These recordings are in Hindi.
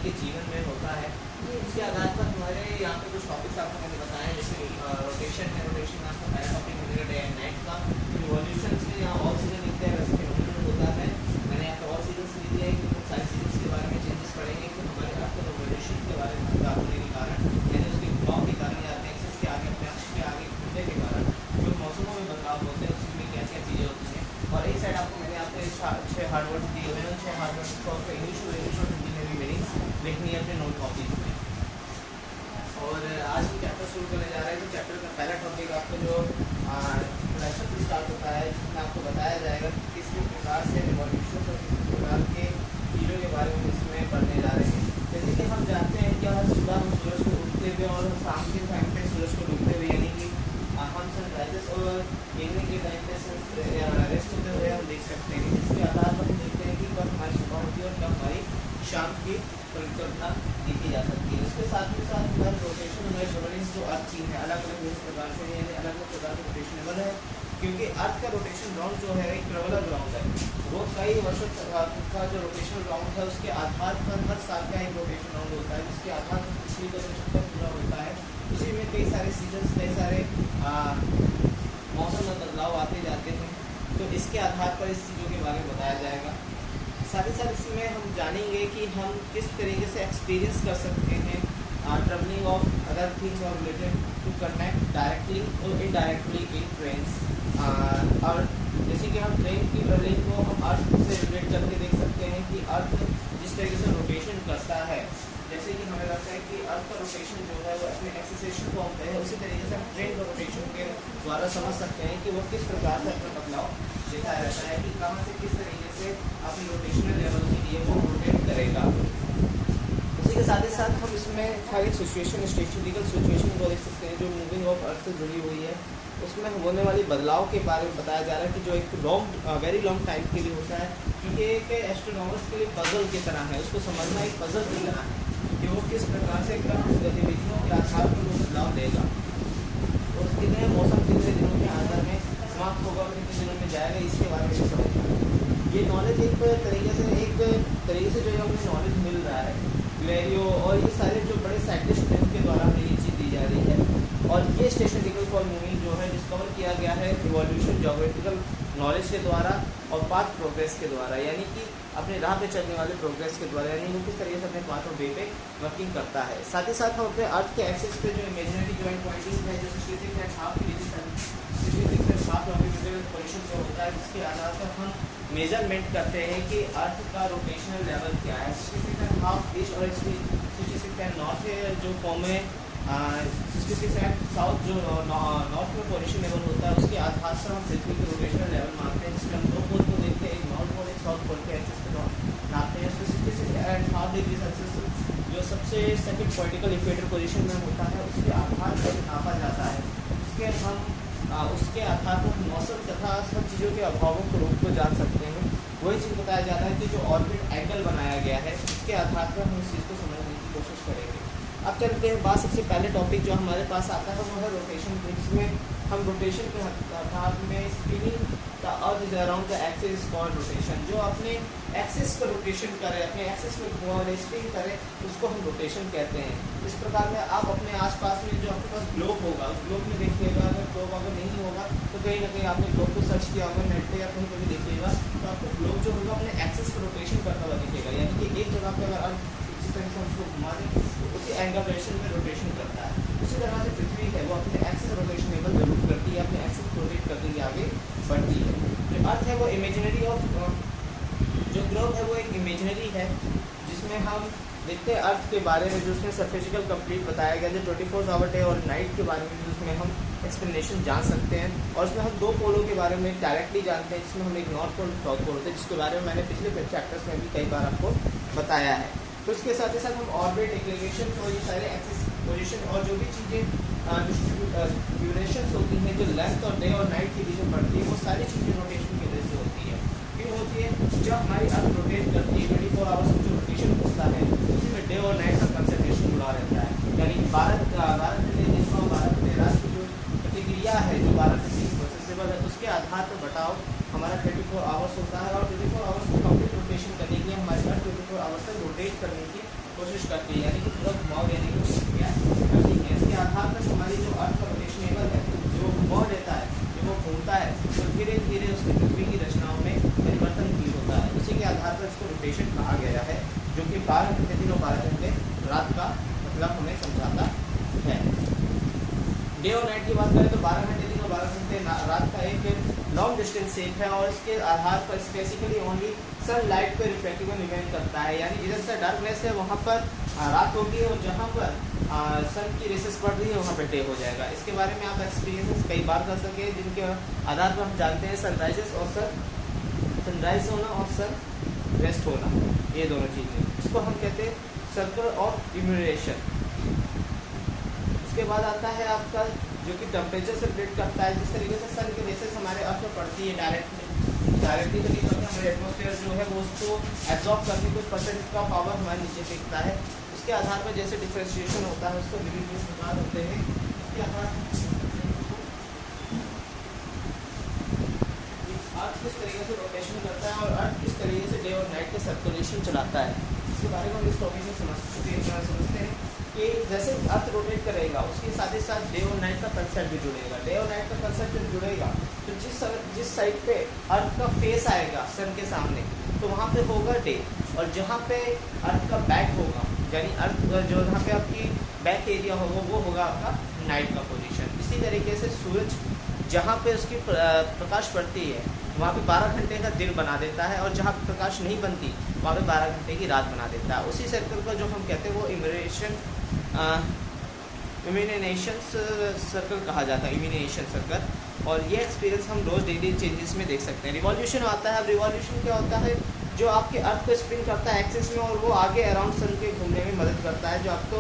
के जीवन में होता है। उसके आधार पर हमारे यहाँ पे कुछ टॉपिक्स आपको मैंने बताए, जैसे रोटेशन है। रोटेशन में आपका पहला टॉपिक मिलेगा डे एंड नाइट का। रिवॉल्यूशन में यहाँ ऑल सीजन लिखते हैं, वैसे फिनोमिनन होता है। मैंने यहाँ पे ऑल सीजन लिख दिया है कि हम सारे सीजन के बारे में चेंजेस पढ़ेंगे कि हमारे आपको रिवॉल्यूशन के बारे में बात होने के कारण, यानी उसके घुमाव के कारण या एक्सिस के आगे अपने अक्ष के आगे घूमने के कारण जो मौसमों में बदलाव होते हैं उसमें क्या क्या चीज़ें होती हैं। और एक साइड आपको मैंने यहाँ पे 6 हार्ड वर्ड्स दिए हुए हैं, 6 हार्ड वर्ड्स को आपको इंग्लिश और हिंदी में भी मीनिंग्स लिखनी है अपने नोट कॉपीज में। और आज हम चैप्टर शुरू करने जा रहे हैं। तो चैप्टर का पहला टॉपिक आपको जो इंट्रोडक्शन से स्टार्ट होता है, जिसमें आपको बताया जाएगा कि किस प्रकार से रिवॉल्यूशन और किस प्रकार के चीज़ों के बारे में इसमें पढ़ने जा रहे हैं। जैसे कि हम जानते हैं कि हर सुबह हम सूरज को उगते हुए और शाम के टाइम पे सूरज को डूबते हुए, यानी कि हम सनराइजेस और इवनिंग के टाइम पे रेस्ट होते हुए हम देख सकते हैं। इसके आधार पर हम देखते हैं कि कब हमारी सुबह होती है और कब हमारी शाम की परिकल्पना देखी जा सकती है। उसके साथ ही साथ हमारे रोटेशन, हमारे रोटेशन जो अर्थ चीज है अलग अलग इस प्रकार से, यानी अलग अलग प्रकार के रोटेशनेबल है, क्योंकि अर्थ का रोटेशन राउंड जो है एक रेगुलर राउंड है। वो कई वर्षों का जो रोटेशनल राउंड है उसके आधार पर हर साल का एक रोटेशन राउंड होता है, जिसके आधार पर पिछली रोटेशन पर पूरा होता है। उसी में कई सारे सीजन्स, कई सारे मौसम में बदलाव आते जाते हैं। तो इसके आधार पर इस चीज़ों के बारे में बताया जाएगा। साथ ही साथ इसमें हम जानेंगे कि हम किस तरीके से एक्सपीरियंस कर सकते हैं ट्रैवलिंग ऑफ अदर थिंग्स और रिलेटेड टू कनेक्ट डायरेक्टली और इनडायरेक्टली इन ट्रेन्स। और जैसे कि हम ट्रेन की ट्रैवलिंग को हम अर्थ से रिलेट करके देख सकते हैं कि अर्थ जिस तरीके से रोटेशन करता है, जैसे कि हमें लगता है कि अर्थ का रोटेशन जो है वो अपने एक्सेलेरेशन फॉर्म पे है, उसी तरीके से हम ट्रेन का रोटेशन के द्वारा समझ सकते हैं कि वो किस प्रकार से अपना बदलाव दिखाया रहता है, कि कहाँ से किस तरीके से अपनी रोटेशनल लेवल के लिए वो रोटेट करेगा। उसी के साथ ही साथ हम इसमें हर एक सिचुएशन, स्टैटिस्टिकल सिचुएशन को देख सकते हैं जो मूविंग ऑफ अर्थ से जुड़ी हुई है। उसमें होने वाली बदलाव के बारे में बताया जा रहा है कि जो एक वेरी लॉन्ग टाइम के लिए होता है, क्योंकि एक एस्ट्रोनॉमर्स के लिए पजल की तरह है, उसको समझना एक पजल की तरह है कि वो किस प्रकार से गतिविधियों के आधार पर वो बदलाव देगा। तो कितने मौसम कितने दिनों के आधार में समाप्त होगा और कितने दिनों में जाएगा, इसके बारे में समझना। ये नॉलेज एक तरीके से जो है हमें नॉलेज मिल रहा है वेरियो और ये सारे जो बड़े साइंटिस्ट हैं उनके द्वारा हमें ये चीज़ दी जा रही है। और ये स्टैटिस्टिकल फॉर्मूलिंग जो है डिस्कवर किया गया है इवोल्यूशन ज्योग्राफिकल नॉलेज के द्वारा और पाथ प्रोग्रेस के द्वारा, यानी कि अपने राह पे चलने वाले प्रोग्रेस के द्वारा, यानी वो किस तरीके से अपने पाथ और वे पे वर्किंग करता है। साथ ही साथ हम अपने अर्थ के एक्सिस पे जो इमेजिनरी जॉइंट पॉइंटिंग है, जो 66.5 पोजीशन पे होता है, जिसके आधार पर हम मेजरमेंट करते हैं कि अर्थ का रोटेशनल लेवल क्या है। 66.5 ईस्ट और 66 नॉर्थ है जो फॉर्म है 66 साउथ जो नॉर्थ में पोजीशन लेवल होता है, उसके आधार पर हम पृथ्वी के रोटेशनल लेवल मानते हैं, जिसमें हम दो पोल को देखते हैं, एक नॉर्थ पोल एक साउथ पोल के एक्सिस पे नापते हैं। 66.5 डिग्री सेल्सियस जो सबसे सेकंड पॉलिटिकल इक्वेटर पोजीशन में होता है, उसके आधार पर नापा जाता है। उसके आधार पर मौसम तथा सब चीज़ों के अभावों को रूप को जान सकते हैं। वही चीज़ बताया जाता है कि जो ऑर्बिट एंगल बनाया गया है उसके आधार पर हम इस चीज़ को समझने की कोशिश करेंगे। अब चलते हैं बात सबसे पहले टॉपिक जो हमारे पास आता है वो है रोटेशन, जिसमें हम रोटेशन के आधार में spinning the earth is around the axis called rotation. जो अपने एक्सिस पर रोटेशन करे, अपने एक्सिस पर स्पिन करे, उसको हम रोटेशन कहते हैं। इस प्रकार में आप अपने आसपास में जो आपके पास ग्लोब होगा उस ग्लोब में देखिएगा, अगर ग्लोब अगर नहीं होगा तो कहीं ना कहीं आपने ग्लोब को सर्च किया होगा नेट पे या कहीं पर भी देखिएगा तो आपको ग्लोब जो होगा अपने एक्सिस पर रोटेशन करता हुआ दिखेगा, यानी कि एक जगह पर अगर अर्थ जिस तरह से हम उसको घुमा दें तो उसी एंगल डायरेक्शन में रोटेशन करता है। उसी तरह से पृथ्वी है वो अपने एक्सिस रोटेशनेबल जरूर करती है, अपने एक्सिस रोटेट करते हुए आगे बढ़ती है। जो अर्थ है वो इमेजिनरी ऑफ जो ग्लोब है वो एक इमेजिनरी है, जिसमें हम देखते हैं अर्थ के बारे में जो उसमें सर्फेसिकल कंप्लीट बताया गया, जो 24 आवर डे और नाइट के बारे में उसमें हम एक्सप्लेनेशन जान सकते हैं। और उसमें हम दो पोलों के बारे में डायरेक्टली जानते हैं, जिसमें हम एक नॉर्थ पोल साउथ पोल होते हैं, जिसके बारे में मैंने पिछले चैप्टर्स में भी कई बार आपको बताया है। तो उसके साथ ही साथ हम ऑर्बिट, इंक्लिनेशन और ये सारे एक्सिस पोजीशन और जो भी चीज़ें ड्यूरेशंस होती हैं, जो लेंथ और डे और नाइट के बीच में पड़ती है, वो सारी चीज़ें रोटेशन की वजह से होती है। क्यों होती है? जब हमारी अर्थ रोटेट करती है 24 आवर्स में जो रोटेशन होता है उसी में डे और नाइट का कंसंट्रेशन जुड़ा रहता है, यानी भारत घंटे दिन और 12 घंटे रात की जो प्रतिक्रिया है, जो 12 घंटे की प्रोसेसेबल है, उसके आधार पर बटाव हमारा 24 आवर्स होता है। और 24 आवर्स को कंप्लीट रोटेशन करने के लिए हमारे पास 24 आवर्स तक रोटेट करने की कोशिश करती है, यानी कि पूरा घुमाव देने की कोशिश करती है। इसके आधार पर हमारी जो अर्थ का रोटेशनेबल है, जो घुमाव देता है, जब वो घूमता है तो धीरे धीरे उसकी पृथ्वी की रचनाओं में परिवर्तन भी होता है। उसी के आधार पर इसको रोटेशन कहा गया है, जो कि 12 घंटे दिन और 12 घंटे रात का मतलब हमें समझाता है। डे और नाइट की बात करें तो 12 घंटे दिन और 12 घंटे रात का एक लॉन्ग डिस्टेंस शेप है, और इसके आधार पर स्पेसिफिकली ओनली सनलाइट पे रिफ्लेक्टिव इवेंट करता है, यानी जिधर से डार्कनेस है वहाँ पर रात होगी, और जहाँ पर सन की रेसेस पड़ रही है वहाँ पर डे हो जाएगा। इसके बारे में आप एक्सपीरियंस कई बार कर सके, जिनके आधार पर हम जानते हैं सनराइजेस और सनराइज होना और सन रेस्ट होना, ये दोनों चीज़ें, इसको हम कहते हैं सर्कल ऑफ इम्यूरेशन। उसके बाद आता है आपका जो कि टेम्परेचर से रिलेट करता है, जिस तरीके से सन की रेसेस हमारे अर्थ में पड़ती है डायरेक्टली तो नहीं पड़ती, हमारे एटमॉस्फेयर जो है वो उसको एब्जॉर्ब करके कुछ परसेंट का पावर हमारे नीचे फेंकता है। उसके आधार पर जैसे डिफ्रेंशिएशन होता है, उसको विभिन्न प्रकार होते हैं। इसके आधार अर्थ किस तरीके से रोटेशन करता है और अर्थ किस तरीके से डे और नाइट का सर्कुलेशन चलाता है, इसके बारे में हम इस टॉपिक में समझते हैं कि जैसे अर्थ रोटेट करेगा उसके साथ ही साथ डे और नाइट का कंसेप्ट भी जुड़ेगा। डे और नाइट का कंसेप्ट जब जुड़ेगा तो जिस साइड पे अर्थ का फेस आएगा सन के सामने तो वहाँ पे होगा डे, और जहाँ पे अर्थ का बैक होगा यानी अर्थ जो जहाँ पे आपकी बैक एरिया होगा वो होगा आपका नाइट का पोजीशन। इसी तरीके से सूरज जहाँ पे उसकी प्रकाश पड़ती है वहाँ पे 12 घंटे का दिन बना देता है, और जहाँ प्रकाश नहीं बनती वहाँ पे 12 घंटे की रात बना देता है। उसी सर्कल का जो हम कहते हैं वो इम्यूनेशन सर्कल कहा जाता है, इम्यूनेशन सर्कल। और ये एक्सपीरियंस हम रोज़ डेली चेंजेस में देख सकते हैं। रिवॉल्यूशन आता है, अब रिवॉल्यूशन क्या होता है, जो आपके अर्थ को स्पिन करता है एक्सिस में, और वो आगे अराउंड सन के घूमने में मदद करता है, जो आपको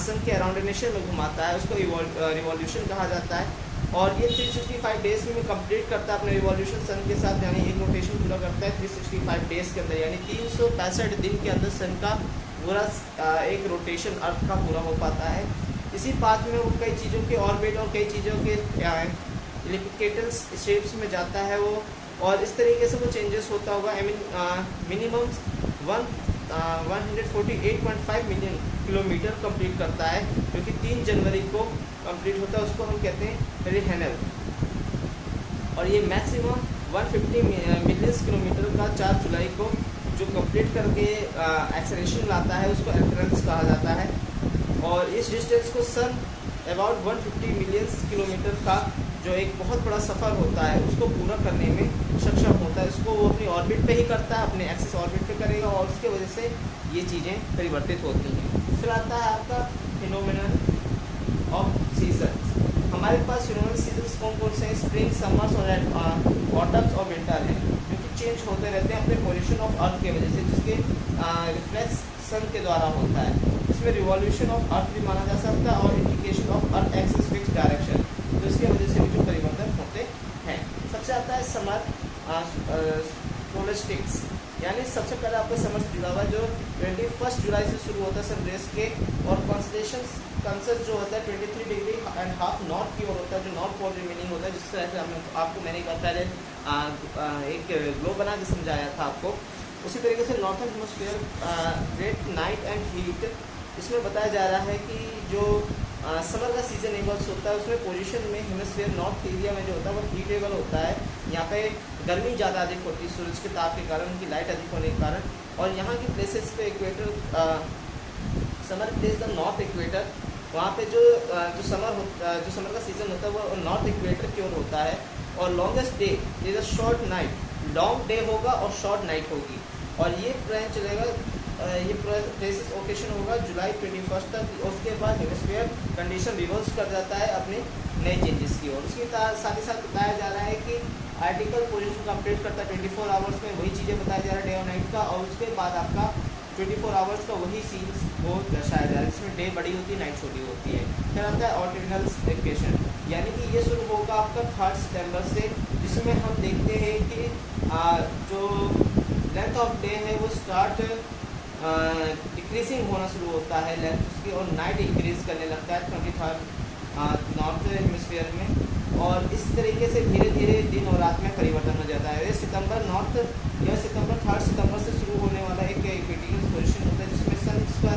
सन के अराउंडेशन में घुमाता है, उसको रिवॉल्यूशन कहा जाता है। और ये 365 डेज में कंप्लीट करता है अपने रिवॉल्यूशन सन के साथ, यानी एक रोटेशन पूरा करता है 365 डेज के अंदर, यानी 365 दिन के अंदर सन का पूरा एक रोटेशन अर्थ का पूरा हो पाता है। इसी पाथ में वो कई चीज़ों के ऑर्बिट और कई चीज़ों के इलिप्टिकल शेप्स में जाता है वो, और इस तरीके से वो चेंजेस होता होगा। I mean minimum 148.5 million kilometre complete करता है, जो कि 3 जनवरी को कंप्लीट होता है, उसको हम कहते हैं पेरिहेनल। और ये मैक्सिमम 150 मिलियन किलोमीटर का 4 जुलाई को जो कंप्लीट करके एक्सेलरेशन लाता है उसको एल्ट्रन्स कहा जाता है। और इस डिस्टेंस को सन अबाउट 150 मिलियन किलोमीटर का जो एक बहुत बड़ा सफ़र होता है उसको पूरा करने में सक्षम होता है। उसको वो अपनी ऑर्बिट पे ही करता है, अपने एक्सिस ऑर्बिट पे करेगा, और उसके वजह से ये चीज़ें परिवर्तित होती हैं। फिर आता है आपका फिनोमेनन ऑफ सीजन। हमारे पास फिनोमेनल सीजन्स कौन कौन से हैं, स्प्रिंग, समर्स और ऑटम्स और विंटर हैं, जो कि चेंज होते रहते हैं अपने पोजीशन ऑफ अर्थ की वजह से, जिसके रिफ्लेक्स सन के द्वारा होता है। इसमें रिवॉल्यूशन ऑफ अर्थ भी माना जा सकता है और indication of earth axis fix direction, तो इसकी वजह से भी जो परिवर्तन होते हैं। सबसे आता है समर सोलस्टिक्स, यानी सबसे पहले आपका समर से जुड़ा हुआ जो 21 जुलाई से शुरू होता है सन रेस के, और कंसेप्ट जो होता है 23 डिग्री एंड हाफ नॉर्थ की ओर होता है, जो नॉर्थ पोल रिमेनिंग होता है, जिस तरह से आपको मैंने कहा पहले एक ग्लोब बना के समझाया था आपको। उसी तरीके से northern hemisphere great night and heat, इसमें बताया जा रहा है कि जो समर का सीजन एबल्स होता है उसमें पोजीशन में हेमिस्फीयर नॉर्थ एरिया में जो होता है वो हीटेबल होता है। यहाँ पे गर्मी ज़्यादा अधिक होती है सूरज के ताप के कारण, उनकी लाइट अधिक होने के कारण, और यहाँ की प्लेसेस पे equator summer place the north equator, वहाँ पे जो समर का सीज़न होता है वो नॉर्थ इक्वेटर की ओर होता है। और longest day is a short night, long day होगा और शॉर्ट नाइट होगी, और ये ट्रेंड चलेगा, ये प्लेसेस ओकेशन होगा जुलाई 21 तक। उसके बाद हेमिस्फीयर कंडीशन रिवर्स कर जाता है अपने नए चेंजेस की ओर। उसके साथ ही साथ बताया जा रहा है कि आर्टिकल पोजीशन कंप्लीट करता है 24 आवर्स में, वही चीज़ें बताया जा रहा है डे और नाइट का, और उसके बाद आपका 24 आवर्स का वही सीन्स वो दर्शाया जा रहा है, जिसमें डे बड़ी होती है नाइट छोटी होती है। फिर आता है ऑर्डिनल इक्वेशन, यानी कि ये शुरू होगा आपका 3 सितंबर से, जिसमें हम देखते हैं कि जो लेंथ ऑफ डे है वो स्टार्ट डिक्रीजिंग होना शुरू होता है लेंथ उसकी, और नाइट इंक्रीज करने लगता है 23 नॉर्थ हेमिस्फीयर में, और इस तरीके से धीरे धीरे दिन और रात में परिवर्तन हो जाता है। ये सितंबर 3 सितंबर से शुरू होने वाला एक क्रिटिकल पोजीशन होता है, जिसमें सन का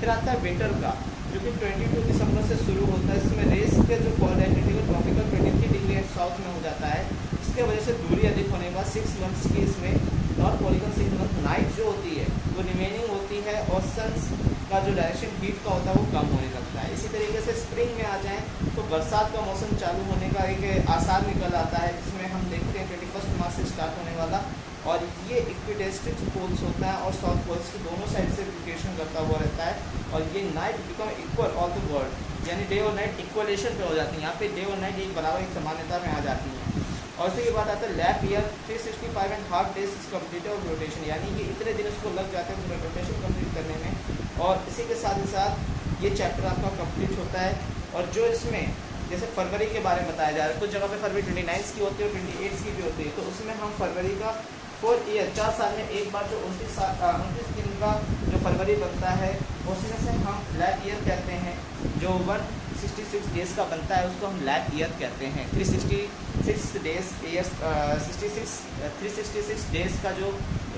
फिर आता है विंटर का, जो कि 22 दिसंबर से शुरू होता है। इसमें रेस के जो पॉलराइजेशन ट्रॉपिकल 23 डिग्री एट साउथ में हो जाता है। इसके वजह से दूरी अधिक होने के बाद 6 मंथ्स की इसमें नॉर्थ पोलिकल 6 मंथ नाइट जो होती है वो रिमेनिंग होती है, और सन्स का जो डायरेक्शन हीट का होता है वो कम होने लगता है। इसी तरीके से स्प्रिंग में आ जाएँ तो बरसात का मौसम चालू होने का एक आसार निकल आता है, जिसमें हम देखते हैं 21 मार्च से स्टार्ट होने वाला, और ये इक्विडेस्ट्रिक पोल्स होता है और साउथ पोल्स की दोनों साइड से रोटेशन करता हुआ रहता है। और ये night become equal all the world, यानी डे और नाइट इक्वलेशन पे हो जाती है। यहाँ पे डे और नाइट एक बराबर एक समानता में आ जाती है। और फिर ये बात आता है lap year 365.5 days is complete of rotation, यानी कि इतने दिन उसको लग जाते हैं रोटेशन कंप्लीट करने में। और इसी के साथ ही साथ ये चैप्टर आपका कंप्लीट होता है। और जो इसमें जैसे फरवरी के बारे में बताया जा रहा है, कुछ जगह पे फरवरी 29 की होती है और 28 की भी होती है, तो उसमें हम फरवरी का 4 ईयर 4 साल में एक बार जो 29 दिन का जो फरवरी बनता है उसमें से हम लैप ईयर कहते हैं। जो 166 डेज़ का बनता है उसको हम लैप ईयर कहते हैं। 366 डेज ईयर्स 366 डेज़ का जो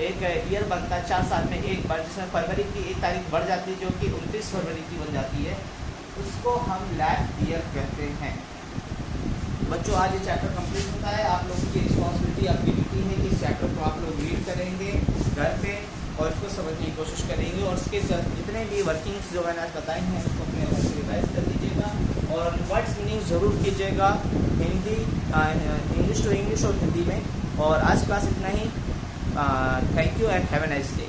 एक ईयर बनता है 4 साल में एक बार, जिसमें फरवरी की 1 तारीख बढ़ जाती है जो कि 29 फरवरी की बन जाती है, उसको हम लैप ईयर कहते हैं। बच्चों आज ये चैप्टर कंप्लीट होता है। आप लोगों की रिस्पॉन्सिबिलिटी, आपकी ड्यूटी है कि इस चैप्टर को आप लोग रीड करेंगे घर पे और इसको समझने की कोशिश करेंगे, और उसके जितने भी वर्किंग्स जो मैंने आज बताए हैं उसको अपने घर से रिवाइज कर लीजिएगा और वर्ड्स मीनिंग ज़रूर कीजिएगा हिंदी, इंग्लिश टू इंग्लिश और हिंदी में। और आज क्लास इतना ही। Thank you and have a nice day.